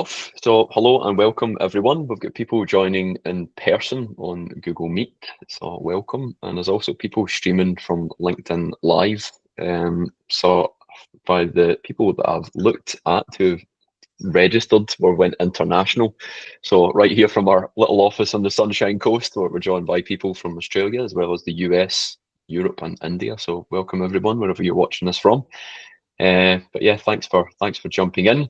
So hello and welcome everyone. We've got people joining in person on Google Meet, so welcome. And there's also people streaming from LinkedIn Live. So by the people that I've looked at who've registered or went international. So right here from our little office on the Sunshine Coast, where we're joined by people from Australia as well as the US, Europe and India. So welcome everyone, wherever you're watching this from. But yeah, thanks for jumping in.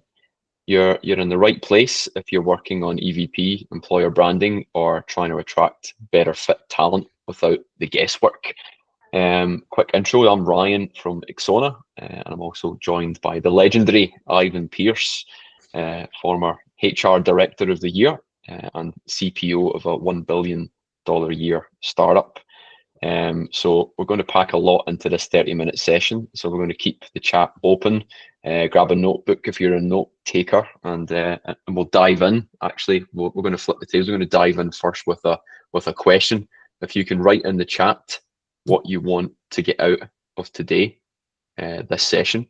You're in the right place if you're working on EVP, employer branding, or trying to attract better fit talent without the guesswork. Quick intro, I'm Ryan from Exsona, and I'm also joined by the legendary Ivan Pierce, former HR Director of the Year and CPO of a $1 billion a year startup. So we're going to pack a lot into this 30-minute session. So we're going to keep the chat open. Grab a notebook if you're a note taker, and we'll dive in. Actually, we're going to flip the tables. We're going to dive in first with a question. If you can write in the chat what you want to get out of today, this session,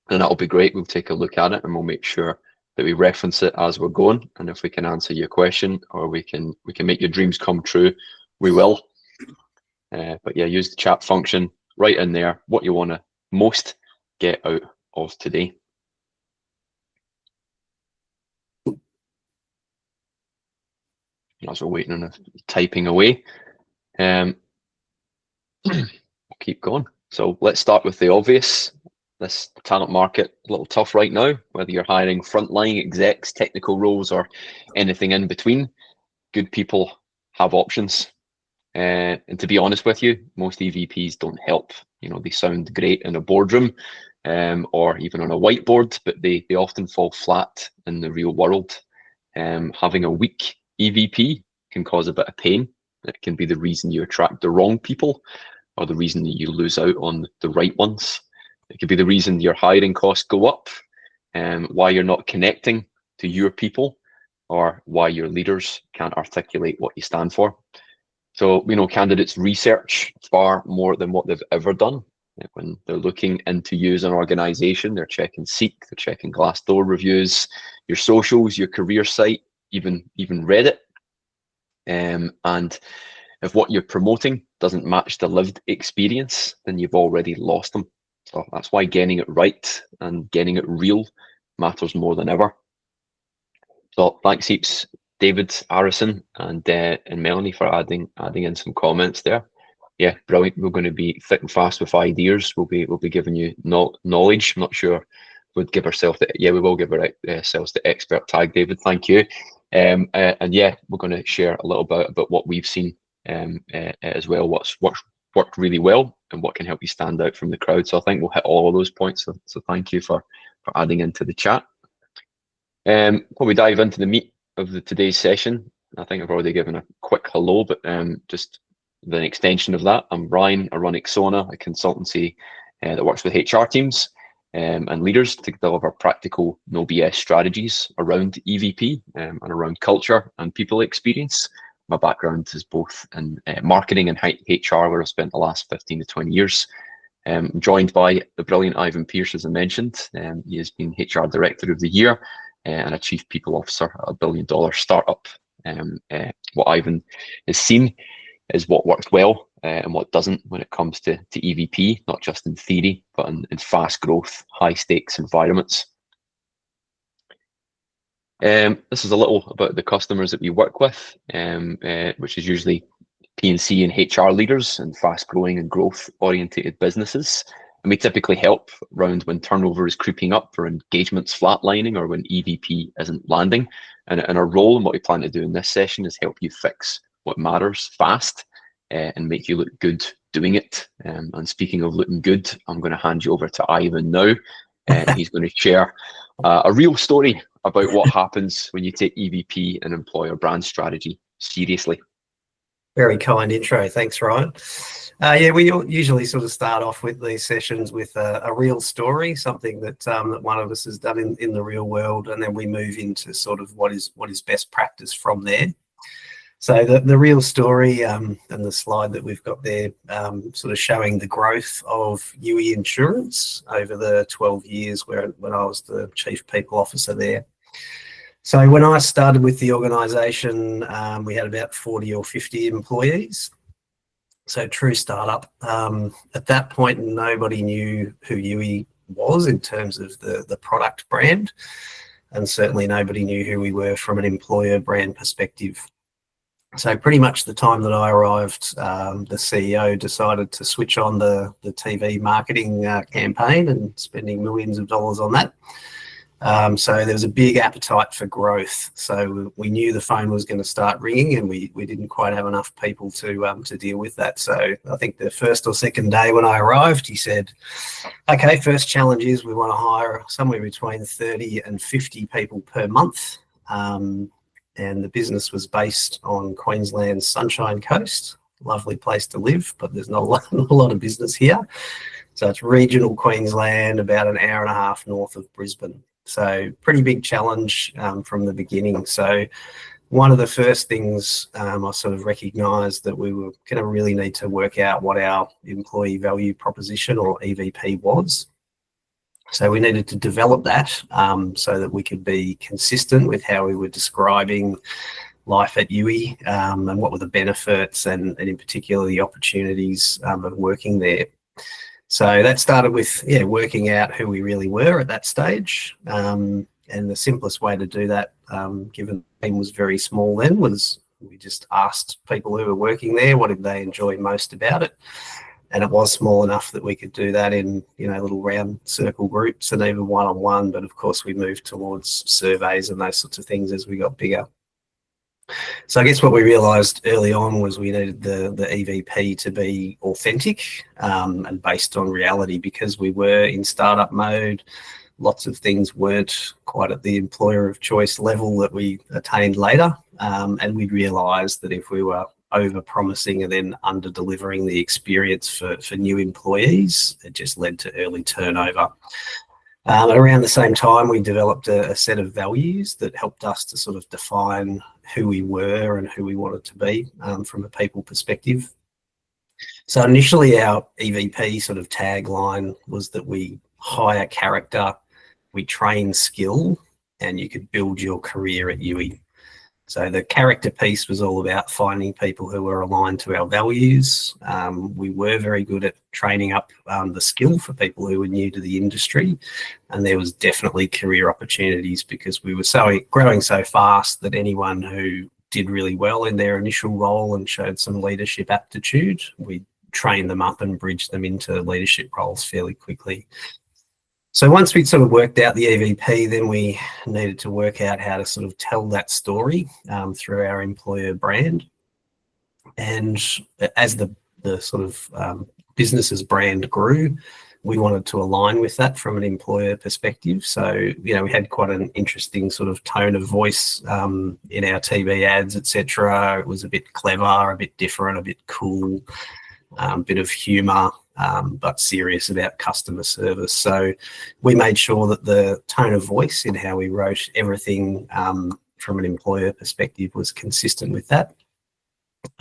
and that'll be great. We'll take a look at it and we'll make sure that we reference it as we're going. And if we can answer your question or we can make your dreams come true, we will. But yeah, use the chat function right in there, what you want to most get out of today. As we're waiting on typing away, we'll keep going. So let's start with the obvious. This talent market a little tough right now, whether you're hiring frontline execs, technical roles, or anything in between. Good people have options. And to be honest with you, most EVPs don't help. You know, they sound great in a boardroom or even on a whiteboard, but they often fall flat in the real world. Having a weak EVP can cause a bit of pain. It can be the reason you attract the wrong people or the reason that you lose out on the right ones. It could be the reason your hiring costs go up, why you're not connecting to your people, or why your leaders can't articulate what you stand for. So, you know, candidates research far more than what they've ever done. When they're looking into you as an organization, they're checking Seek, they're checking Glassdoor reviews, your socials, your career site, even Reddit. And if what you're promoting doesn't match the lived experience, then you've already lost them. So that's why getting it right and getting it real matters more than ever. So thanks heaps, David, Harrison, and Melanie for adding in some comments there. Yeah, brilliant. We're going to be thick and fast with ideas. We'll be giving you knowledge. I'm not sure we'd give ourselves the, yeah, we will give ourselves the expert tag, David. Thank you. And yeah, we're going to share a little bit about what we've seen as well, what's worked really well and what can help you stand out from the crowd. So I think we'll hit all of those points. So thank you for adding into the chat. Before we dive into the meat of today's session, I think I've already given a quick hello, but just the extension of that. I'm Ryan. I run Exsona, a consultancy that works with HR teams and leaders to deliver practical, no BS strategies around EVP and around culture and people experience. My background is both in marketing and HR, where I've spent the last 15 to 20 years. I'm joined by the brilliant Ivan Pierce, as I mentioned. He has been HR Director of the Year and a Chief People Officer at a $1 billion startup. What Ivan has seen is what works well and what doesn't when it comes to EVP, not just in theory, but in fast growth, high stakes environments. This is a little about the customers that we work with, which is usually P&C and HR leaders and fast growing and growth orientated businesses. And we typically help around when turnover is creeping up or engagements flatlining or when EVP isn't landing. And our role and what we plan to do in this session is help you fix what matters fast and make you look good doing it. And speaking of looking good, I'm going to hand you over to Ivan now. He's going to share a real story about what happens when you take EVP and employer brand strategy seriously. Very kind intro. Thanks, Ryan. Yeah, we usually sort of start off with these sessions with a real story, something that that one of us has done in the real world, and then we move into sort of what is best practice from there. So the real story and the slide that we've got there sort of showing the growth of UE Insurance over the 12 years when I was the Chief People Officer there. So when I started with the organisation, we had about 40 or 50 employees. So true startup. At that point, nobody knew who Yui was in terms of the product brand, and certainly nobody knew who we were from an employer brand perspective. So pretty much the time that I arrived, the CEO decided to switch on the TV marketing campaign and spending millions of dollars on that. So there was a big appetite for growth. So we knew the phone was going to start ringing, and we didn't quite have enough people to deal with that. So I think the first or second day when I arrived, he said, okay, first challenge is we want to hire somewhere between 30 and 50 people per month. And the business was based on Queensland's Sunshine Coast. Lovely place to live, but there's not a lot of business here. So it's regional Queensland, about an hour and a half north of Brisbane. So pretty big challenge from the beginning. So one of the first things I sort of recognised that we were going to really need to work out what our employee value proposition, or EVP, was. So we needed to develop that so that we could be consistent with how we were describing life at Yui and what were the benefits and in particular the opportunities of working there. So that started with working out who we really were at that stage. And the simplest way to do that, given the team was very small then, was we just asked people who were working there what did they enjoy most about it. And it was small enough that we could do that in, little round circle groups and even one-on-one. But of course, we moved towards surveys and those sorts of things as we got bigger. So I guess what we realised early on was we needed the EVP to be authentic and based on reality, because we were in startup mode. Lots of things weren't quite at the employer of choice level that we attained later. And we realised that if we were over-promising and then under-delivering the experience for new employees, it just led to early turnover. Around the same time, we developed a set of values that helped us to sort of define who we were and who we wanted to be from a people perspective. So initially, our EVP sort of tagline was that we hire character, we train skill, and you could build your career at Yui. So the character piece was all about finding people who were aligned to our values. We were very good at training up the skill for people who were new to the industry. And there was definitely career opportunities because we were growing so fast that anyone who did really well in their initial role and showed some leadership aptitude, we trained them up and bridged them into leadership roles fairly quickly. So once we'd sort of worked out the EVP, then we needed to work out how to sort of tell that story through our employer brand. And as the sort of business's brand grew, we wanted to align with that from an employer perspective. So, we had quite an interesting sort of tone of voice in our TV ads, etc. It was a bit clever, a bit different, a bit cool, a bit of humour. But serious about customer service. So we made sure that the tone of voice in how we wrote everything from an employer perspective was consistent with that.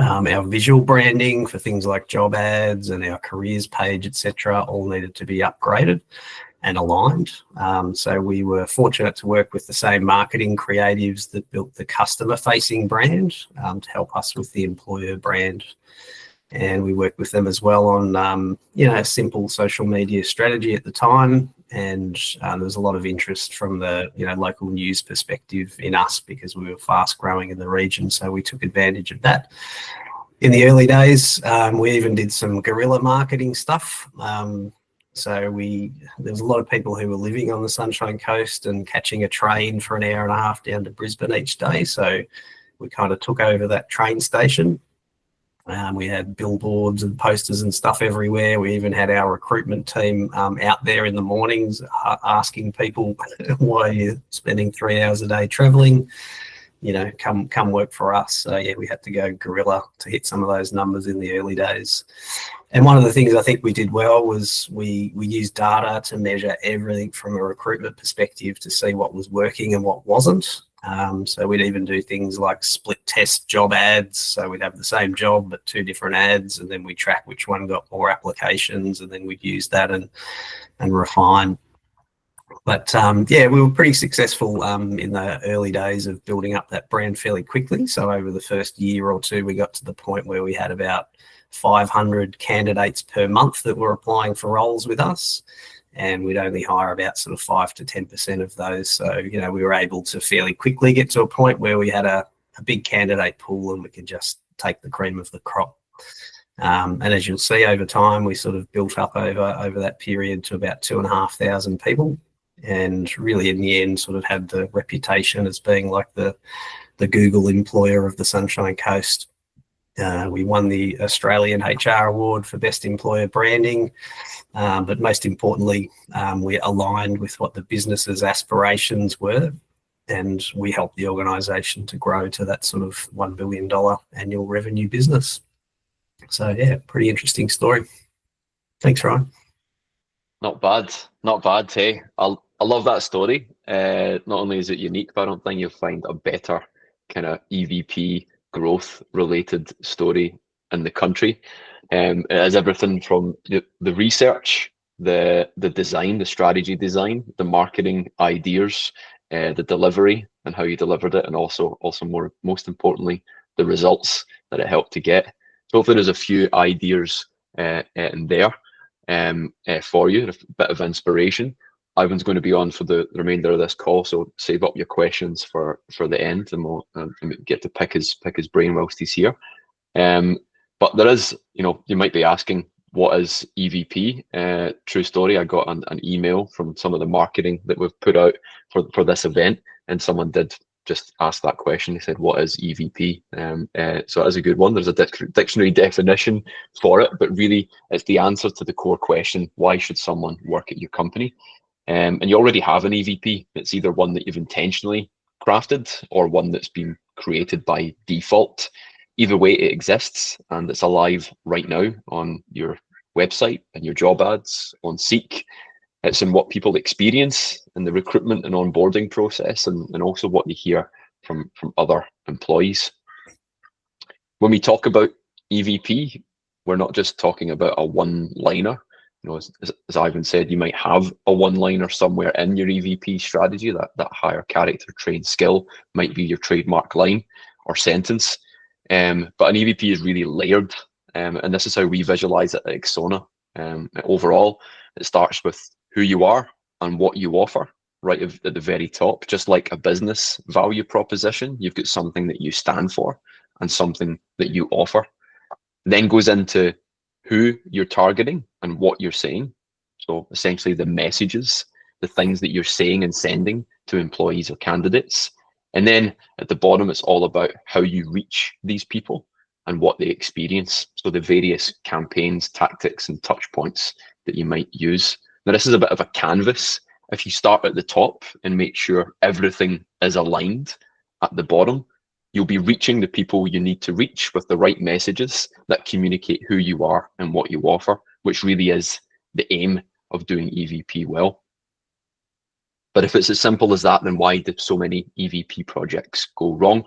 Our visual branding for things like job ads and our careers page, etc., all needed to be upgraded and aligned. So we were fortunate to work with the same marketing creatives that built the customer-facing brand to help us with the employer brand. And we worked with them as well on, a simple social media strategy at the time. And there was a lot of interest from the, local news perspective in us because we were fast growing in the region. So we took advantage of that. In the early days, we even did some guerrilla marketing stuff. So there was a lot of people who were living on the Sunshine Coast and catching a train for an hour and a half down to Brisbane each day. So we kind of took over that train station. We had billboards and posters and stuff everywhere. We even had our recruitment team out there in the mornings asking people, why are you spending 3 hours a day traveling? Come work for us. So, we had to go guerrilla to hit some of those numbers in the early days. And one of the things I think we did well was we used data to measure everything from a recruitment perspective to see what was working and what wasn't. So we'd even do things like split test job ads. So we'd have the same job, but 2 different ads, and then we track which one got more applications, and then we'd use that and refine. But yeah, we were pretty successful in the early days of building up that brand fairly quickly. So over the first year or two, we got to the point where we had about 500 candidates per month that were applying for roles with us, and we'd only hire about sort of 5 to 10% of those. So, you know, we were able to fairly quickly get to a point where we had a big candidate pool and we could just take the cream of the crop. And as you'll see over time, we sort of built up over that period to about 2,500 people, and really in the end sort of had the reputation as being like the Google employer of the Sunshine Coast. We won the Australian HR Award for Best Employer Branding, but most importantly, we aligned with what the business's aspirations were, and we helped the organisation to grow to that sort of $1 billion annual revenue business. So yeah, pretty interesting story. Thanks, Ryan. Not bad, hey. I love that story. Not only is it unique, but I don't think you'll find a better kind of EVP growth related story in the country. It has everything from the research, the design, the strategy design, the marketing ideas, the delivery and how you delivered it, and also most importantly, the results that it helped to get. So hopefully there's a few ideas in there for you, a bit of inspiration. Ivan's going to be on for the remainder of this call, so save up your questions for the end, and we'll get to pick his brain whilst he's here. But there is, you might be asking, what is EVP? True story, I got an email from some of the marketing that we've put out for this event, and someone did just ask that question. He said, what is EVP? So it is a good one. There's a dictionary definition for it, but really it's the answer to the core question: why should someone work at your company? And you already have an EVP. It's either one that you've intentionally crafted or one that's been created by default. Either way, it exists, and it's alive right now on your website and your job ads, on Seek. It's in what people experience in the recruitment and onboarding process, and also what you hear from other employees. When we talk about EVP, we're not just talking about a one-liner. As Ivan said, you might have a one-liner somewhere in your EVP strategy. That higher character trait skill might be your trademark line or sentence. But an EVP is really layered, and this is how we visualize it at Exsona. Overall, it starts with who you are and what you offer, right at the very top. Just like a business value proposition, you've got something that you stand for and something that you offer. Then goes into who you're targeting and what you're saying. So essentially the messages, the things that you're saying and sending to employees or candidates. And then at the bottom, it's all about how you reach these people and what they experience. So the various campaigns, tactics, and touch points that you might use. Now, this is a bit of a canvas. If you start at the top and make sure everything is aligned at the bottom, you'll be reaching the people you need to reach with the right messages that communicate who you are and what you offer, which really is the aim of doing EVP well. But if it's as simple as that, then why did so many EVP projects go wrong?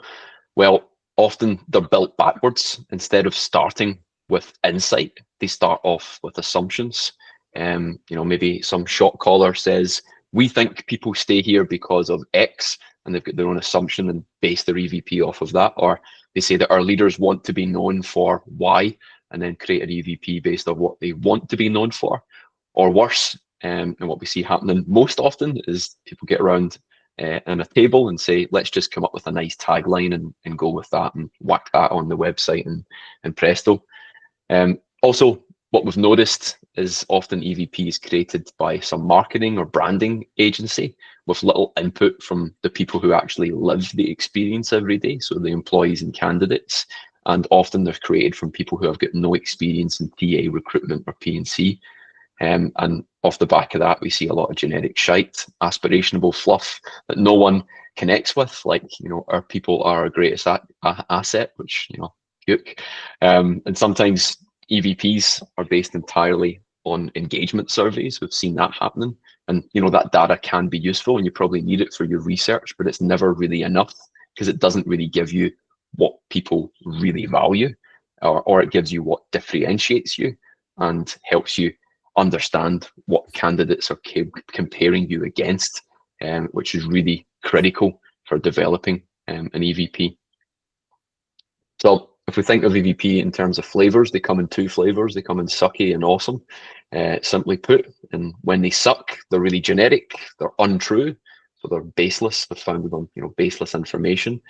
Well, often they're built backwards. Instead of starting with insight, they start off with assumptions. Maybe some shot caller says, we think people stay here because of X, and they've got their own assumption and base their EVP off of that. Or they say that our leaders want to be known for Y, and then create an EVP based on what they want to be known for. Or worse, and what we see happening most often is people get around on a table and say, let's just come up with a nice tagline and go with that and whack that on the website and presto. Also, what we've noticed is often EVP is created by some marketing or branding agency with little input from the people who actually live the experience every day, so the employees and candidates. And often they're created from people who have got no experience in TA recruitment or P&C. And off the back of that, we see a lot of generic shite, aspirational fluff that no one connects with. Like, our people are our greatest asset, which, puke. And sometimes EVPs are based entirely on engagement surveys. We've seen that happening. And, that data can be useful and you probably need it for your research, but it's never really enough because it doesn't really give you what people really value, or it gives you what differentiates you and helps you understand what candidates are comparing you against, which is really critical for developing an EVP. So if we think of EVP in terms of flavors, they come in two flavors. They come in sucky and awesome, simply put. And when they suck, they're really generic, they're untrue, so they're baseless. They're founded on baseless information.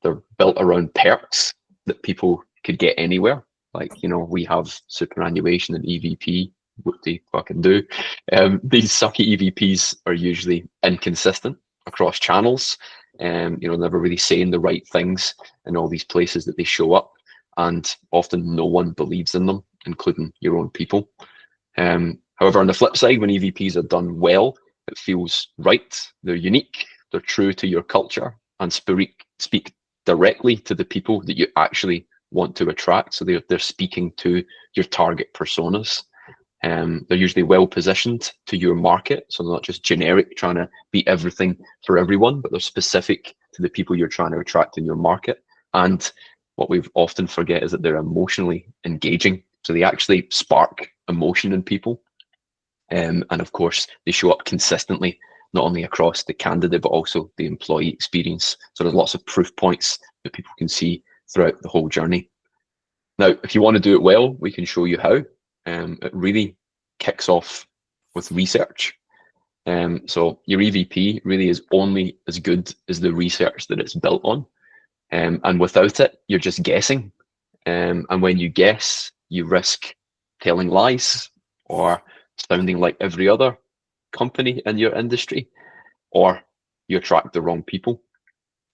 They're built around perks that people could get anywhere. Like, we have superannuation and EVP. What they fucking do. These sucky EVPs are usually inconsistent across channels, never really saying the right things in all these places that they show up, and often no one believes in them, including your own people. However, on the flip side, when EVPs are done well, it feels right. They're unique, they're true to your culture, and speak directly to the people that you actually want to attract. So they're speaking to your target personas. They're usually well positioned to your market, so they're not just generic, trying to be everything for everyone, but they're specific to the people you're trying to attract in your market. And what we often forget is that they're emotionally engaging, so they actually spark emotion in people. And of course, they show up consistently, not only across the candidate, but also the employee experience. So there's lots of proof points that people can see throughout the whole journey. Now, if you want to do it well, we can show you how. It really kicks off with research. So your EVP really is only as good as the research that it's built on. And without it, you're just guessing. And when you guess, you risk telling lies or sounding like every other company in your industry, or you attract the wrong people.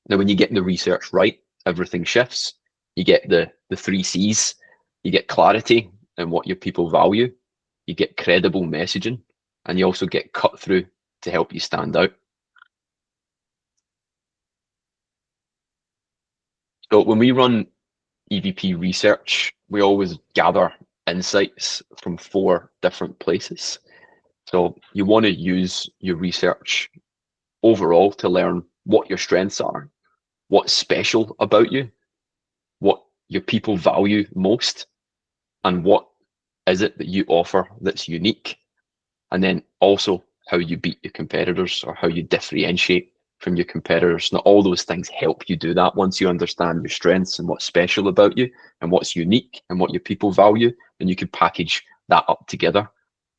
Now, when you get the research right, everything shifts. You get the 3 C's. You get clarity in what your people value. You get credible messaging, and you also get cut through to help you stand out. So when we run EVP research, we always gather insights from 4 different places. So you want to use your research overall to learn what your strengths are, what's special about you, what your people value most, and what is it that you offer that's unique, and then also how you beat your competitors or how you differentiate from your competitors. Now, all those things help you do that. Once you understand your strengths and what's special about you and what's unique and what your people value, then you can package that up together.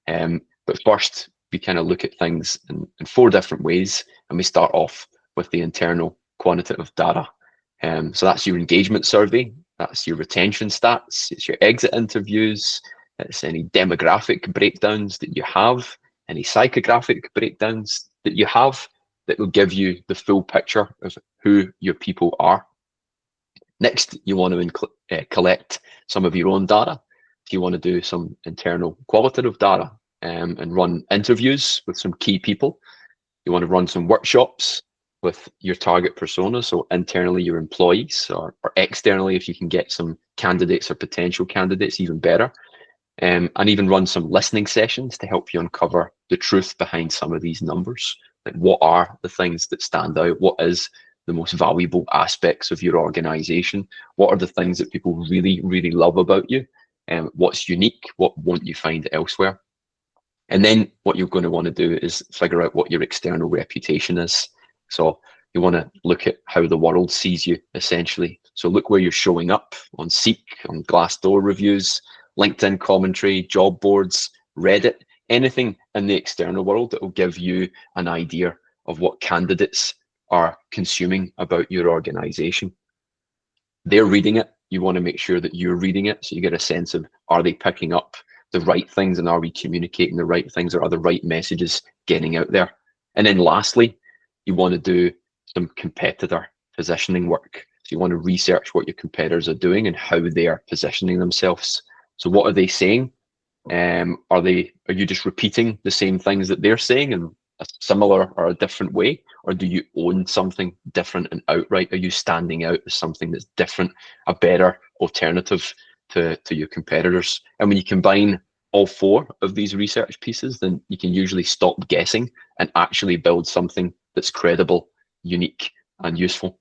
But first, we kind of look at things in 4 different ways, and we start off with the internal quantitative data. So that's your engagement survey, that's your retention stats, it's your exit interviews, it's any demographic breakdowns that you have, any psychographic breakdowns that you have, that will give you the full picture of who your people are. Next, you want to collect some of your own data. If you want to do some internal qualitative data and run interviews with some key people, you want to run some workshops with your target persona, so internally your employees, or externally if you can get some candidates or potential candidates, even better. And even run some listening sessions to help you uncover the truth behind some of these numbers. Like, what are the things that stand out? What is the most valuable aspects of your organization? What are the things that people really, really love about you? And what's unique? What won't you find elsewhere? And then what you're going to want to do is figure out what your external reputation is. So you want to look at how the world sees you, essentially. So look where you're showing up on Seek, on Glassdoor reviews, LinkedIn commentary, job boards, Reddit, anything in the external world that will give you an idea of what candidates are consuming about your organization. They're reading it. You want to make sure that you're reading it, so you get a sense of, are they picking up the right things, and are we communicating the right things, or are the right messages getting out there? And then lastly, you want to do some competitor positioning work. So you want to research what your competitors are doing and how they are positioning themselves. So what are they saying? Are you just repeating the same things that they're saying in a similar or a different way? Or do you own something different and outright? Are you standing out as something that's different, a better alternative to your competitors? And when you combine all 4 of these research pieces, then you can usually stop guessing and actually build something that's credible, unique, and useful.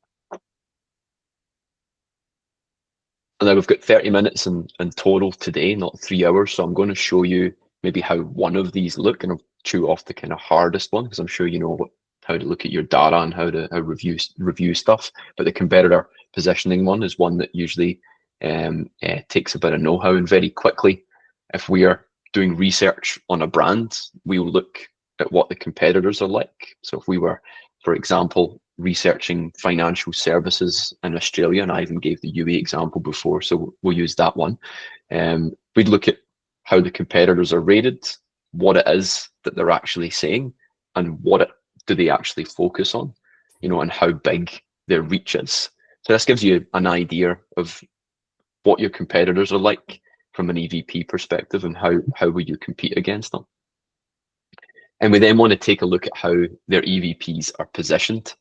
And now we've got 30 minutes in total today, not 3 hours. So I'm going to show you maybe how one of these look, and I'll chew off the kind of hardest one because I'm sure you know how to look at your data and how to review stuff. But the competitor positioning one is one that usually takes a bit of know-how, and very quickly, if we are doing research on a brand, we will look at what the competitors are like. So if we were, for example, researching financial services in Australia, and I even gave the UE example before, so we'll use that one. We'd look at how the competitors are rated, what it is that they're actually saying, and do they actually focus on, and how big their reach is. So this gives you an idea of what your competitors are like from an EVP perspective, and how will you compete against them. And we then want to take a look at how their EVPs are positioned.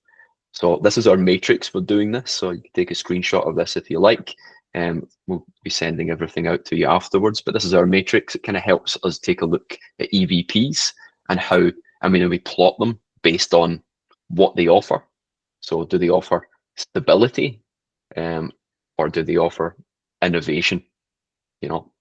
So this is our matrix for doing this. So you can take a screenshot of this if you like. We'll be sending everything out to you afterwards. But this is our matrix. It kind of helps us take a look at EVPs and how, we plot them based on what they offer. So do they offer stability, or do they offer innovation?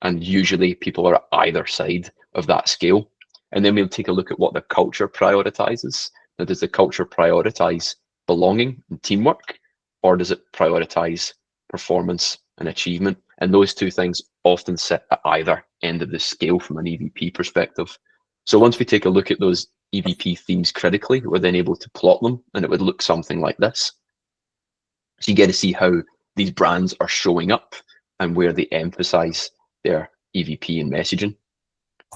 And usually people are at either side of that scale. And then we'll take a look at what the culture prioritizes. Now, does the culture prioritize belonging and teamwork, or does it prioritize performance and achievement? And those two things often sit at either end of the scale from an EVP perspective. So once we take a look at those EVP themes critically, we're then able to plot them, and it would look something like this. So you get to see how these brands are showing up and where they emphasize their EVP and messaging.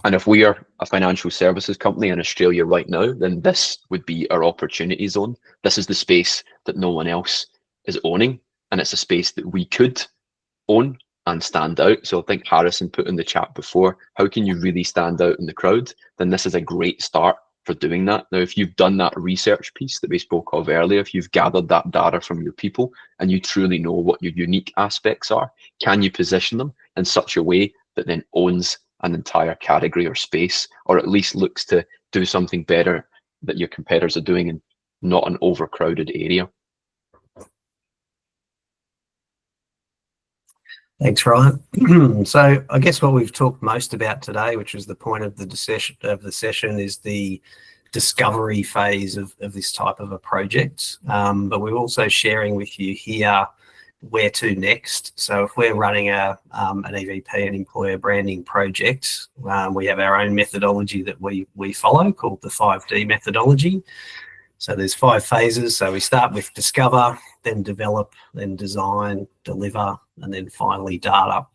And if we are a financial services company in Australia right now, then this would be our opportunity zone. This is the space that no one else is owning, and it's a space that we could own and stand out. So I think Harrison put in the chat before, how can you really stand out in the crowd? Then this is a great start for doing that. Now, if you've done that research piece that we spoke of earlier, if you've gathered that data from your people and you truly know what your unique aspects are, can you position them in such a way that then owns an entire category or space, or at least looks to do something better that your competitors are doing in not an overcrowded area? Thanks, Ryan. So I guess what we've talked most about today, which was the point of the session, is the discovery phase of this type of a project. But we're also sharing with you here where to next. So if we're running an EVP, an employer branding project, we have our own methodology that we follow called the 5D methodology. So there's 5 phases. So we start with discover, then develop, then design, deliver, and then finally data.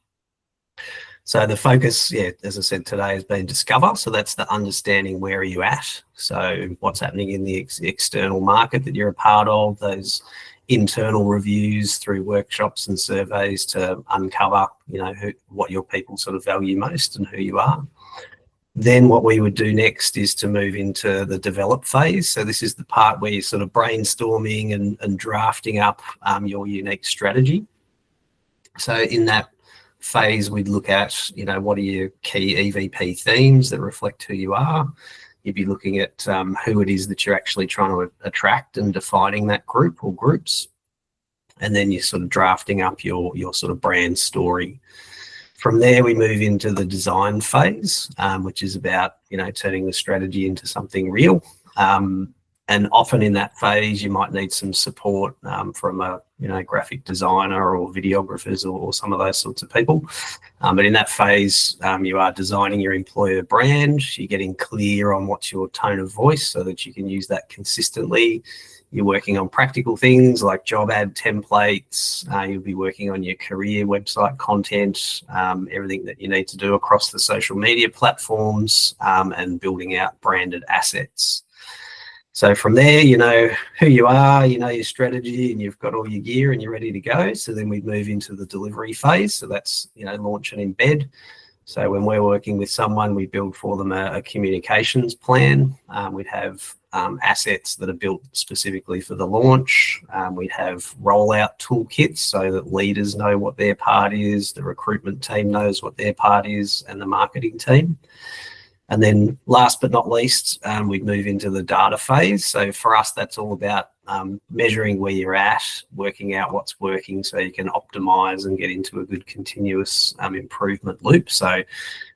So the focus, as I said today, has been discover. So that's the understanding where are you at. So what's happening in the external market that you're a part of, those internal reviews through workshops and surveys to uncover, what your people sort of value most and who you are. Then what we would do next is to move into the develop phase. So this is the part where you're sort of brainstorming and drafting up your unique strategy. So in that phase, we'd look at, what are your key EVP themes that reflect who you are. You'd be looking at who it is that you're actually trying to attract and defining that group or groups. And then you're sort of drafting up your sort of brand story. From there, we move into the design phase, which is about, turning the strategy into something real. And often in that phase, you might need some support from a, graphic designer or videographers or some of those sorts of people. But in that phase, you are designing your employer brand. You're getting clear on what's your tone of voice so that you can use that consistently. You're working on practical things like job ad templates. You'll be working on your career website content, everything that you need to do across the social media platforms, and building out branded assets. So from there, you know who you are, you know your strategy, and you've got all your gear and you're ready to go. So then we move into the delivery phase. So that's, launch and embed. So when we're working with someone, we build for them a communications plan. We'd have assets that are built specifically for the launch. We'd have rollout toolkits so that leaders know what their part is, the recruitment team knows what their part is, and the marketing team. And then last but not least, we'd move into the data phase. So for us, that's all about measuring where you're at, working out what's working so you can optimize and get into a good continuous improvement loop. So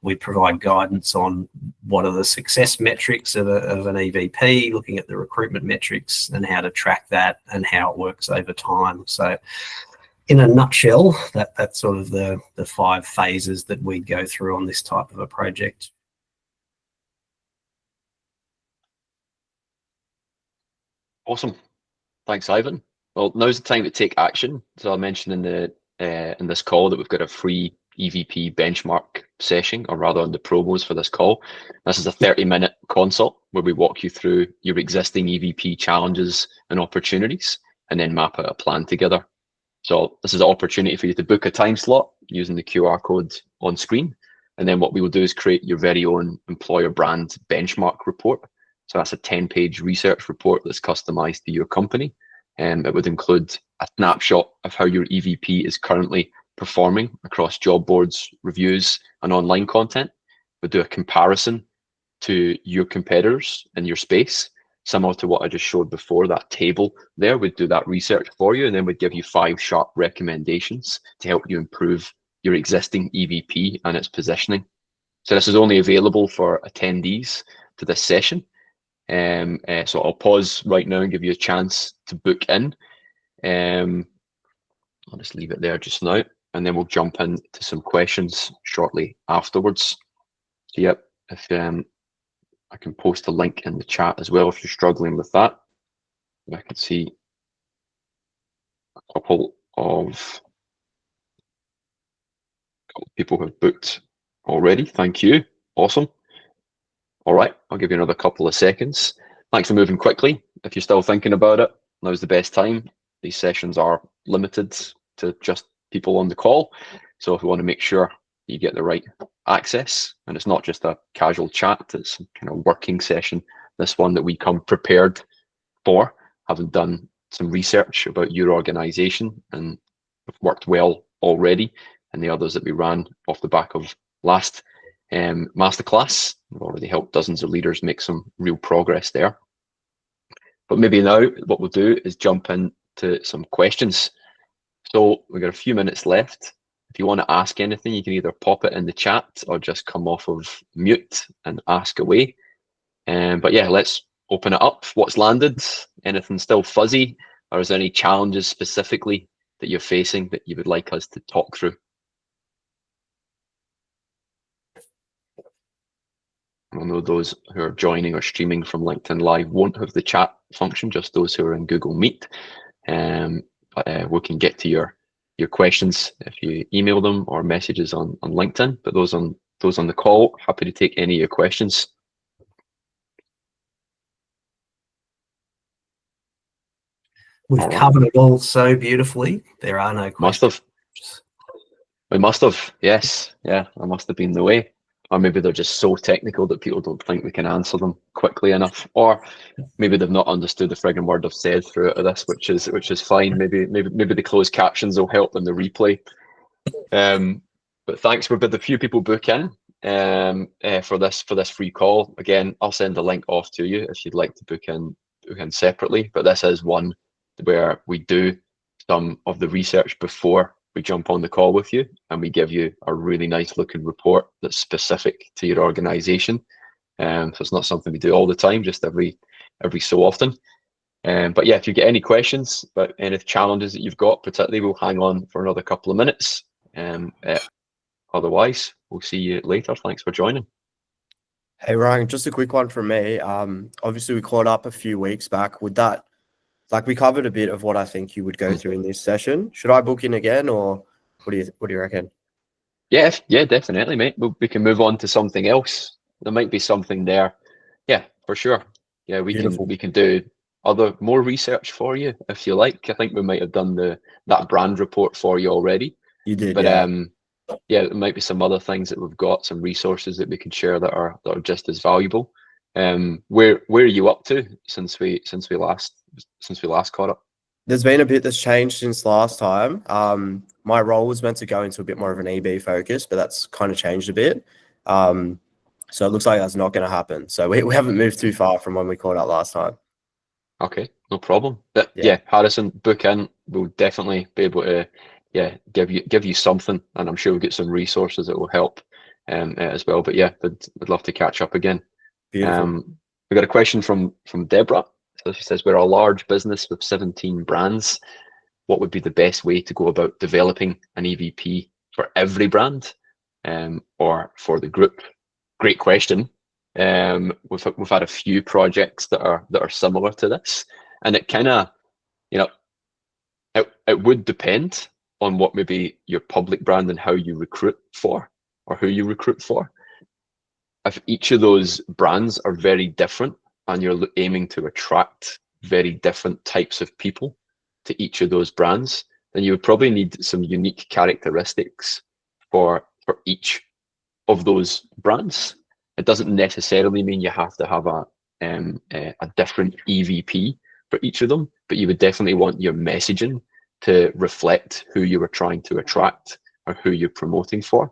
we provide guidance on what are the success metrics of an EVP, looking at the recruitment metrics and how to track that and how it works over time. So in a nutshell, that's sort of the 5 phases that we go through on this type of a project. Awesome. Thanks, Ivan. Well, now's the time to take action. So I mentioned in this call that we've got a free EVP benchmark session, or rather on the promos for this call. This is a 30-minute consult where we walk you through your existing EVP challenges and opportunities and then map out a plan together. So this is an opportunity for you to book a time slot using the QR code on screen. And then what we will do is create your very own employer brand benchmark report. So that's a 10-page research report that's customized to your company. And it would include a snapshot of how your EVP is currently performing across job boards, reviews, and online content. We'll do a comparison to your competitors in your space, similar to what I just showed before, that table there. We'd do that research for you, and then we'd give you 5 sharp recommendations to help you improve your existing EVP and its positioning. So this is only available for attendees to this session. So I'll pause right now and give you a chance to book in. I'll just leave it there just now, and then we'll jump into some questions shortly afterwards. So yep, if I can post a link in the chat as well if you're struggling with that. I can see a couple of people have booked already. Thank you. Awesome. All right, I'll give you another couple of seconds. Thanks for moving quickly. If you're still thinking about it, now's the best time. These sessions are limited to just people on the call. So if we want to make sure you get the right access, and it's not just a casual chat, it's kind of working session, this one that we come prepared for, having done some research about your organization and have worked well already, and the others that we ran off the back of last Masterclass. We've already helped dozens of leaders make some real progress there. But maybe now what we'll do is jump into some questions. So we've got a few minutes left. If you want to ask anything, you can either pop it in the chat or just come off of mute and ask away. But yeah, let's open it up. What's landed? Anything still fuzzy? Or is there any challenges specifically that you're facing that you would like us to talk through? I know those who are joining or streaming from LinkedIn Live won't have the chat function, just those who are in Google Meet. But we can get to your questions if you email them or messages on LinkedIn. But those on the call, happy to take any of your questions. We've covered it all so beautifully. There are no questions. We must have. Yes. Yeah, that must have been the way. Or maybe they're just so technical that people don't think we can answer them quickly enough. Or maybe they've not understood the friggin' word I've said throughout this, which is fine. Maybe the closed captions will help in the replay. But thanks. We've had a few people book in for this free call. Again, I'll send the link off to you if you'd like to book in separately. But this is one where we do some of the research before we jump on the call with you, and we give you a really nice looking report that's specific to your organization. So it's not something we do all the time, just every so often. But yeah, if you get any questions about any challenges that you've got, particularly, we'll hang on for another couple of minutes. Otherwise, we'll see you later. Thanks for joining. Hey Ryan, just a quick one from me. Obviously we caught up a few weeks back with that. Like, we covered a bit of what I think you would go through in this session. Should I book in again, or what do you reckon? Yeah, definitely, mate. We can move on to something else. There might be something there. Yeah, for sure. Yeah, we can do more research for you if you like. I think we might have done that brand report for you already. You did, but yeah. Yeah, there might be some other things that we've got, some resources that we can share that are just as valuable. Where are you up to since we last caught up? There's been a bit that's changed since last time. My role was meant to go into a bit more of an EB focus, but that's kind of changed a bit. So it looks like that's not going to happen. So we haven't moved too far from when we caught up last time. Okay, no problem. But Yeah. yeah, Harrison, book in. We'll definitely be able to give you something, and I'm sure we'll get some resources that will help as well. But yeah, would love to catch up again. Beautiful. We got a question from Deborah. So she says, we're a large business with 17 brands. What would be the best way to go about developing an EVP for every brand or for the group? Great question. We've had a few projects that are similar to this, and it kind of, you know, it would depend on what maybe your public brand and how you recruit for, or who you recruit for. If each of those brands are very different and you're aiming to attract very different types of people to each of those brands, then you would probably need some unique characteristics for each of those brands. It doesn't necessarily mean you have to have a different EVP for each of them, but you would definitely want your messaging to reflect who you were trying to attract or who you're promoting for.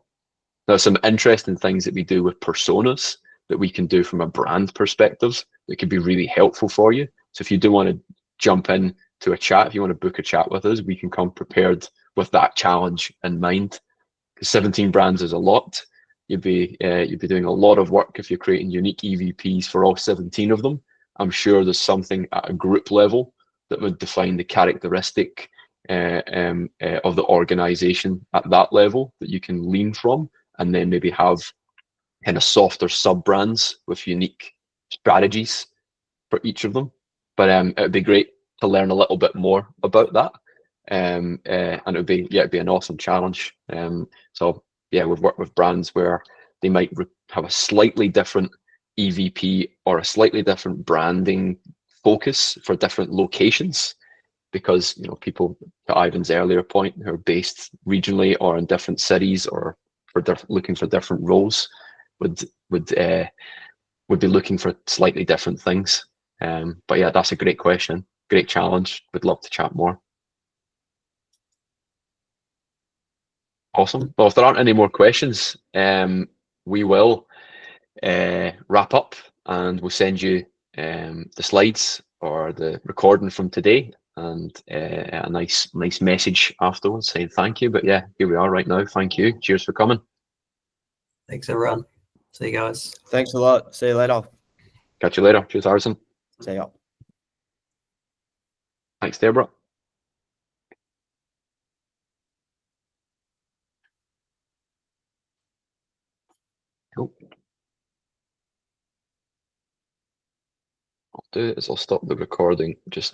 Now, some interesting things that we do with personas that we can do from a brand perspective that could be really helpful for you. So if you do want to jump in to a chat, if you want to book a chat with us, we can come prepared with that challenge in mind. Because 17 brands is a lot. You'd be doing a lot of work if you're creating unique EVPs for all 17 of them. I'm sure there's something at a group level that would define the characteristic of the organization at that level that you can lean from, and then maybe have kind of softer sub brands with unique strategies for each of them. But it'd be great to learn a little bit more about that. And it'd be an awesome challenge. So yeah, we've worked with brands where they might have a slightly different EVP or a slightly different branding focus for different locations, because people, to Ivan's earlier point, who are based regionally or in different cities or looking for different roles would be looking for slightly different things. But yeah, that's a great question, great challenge. Would love to chat more. Awesome. Well, if there aren't any more questions, we will wrap up, and we'll send you the slides or the recording from today, and a nice message afterwards saying thank you. But yeah, here we are right now. Thank you. Cheers for coming. Thanks, everyone. See you guys. Thanks a lot. See you later. Catch you later. Cheers, Harrison. See ya. Thanks, Deborah. Cool. What I'll do is I'll stop the recording just now.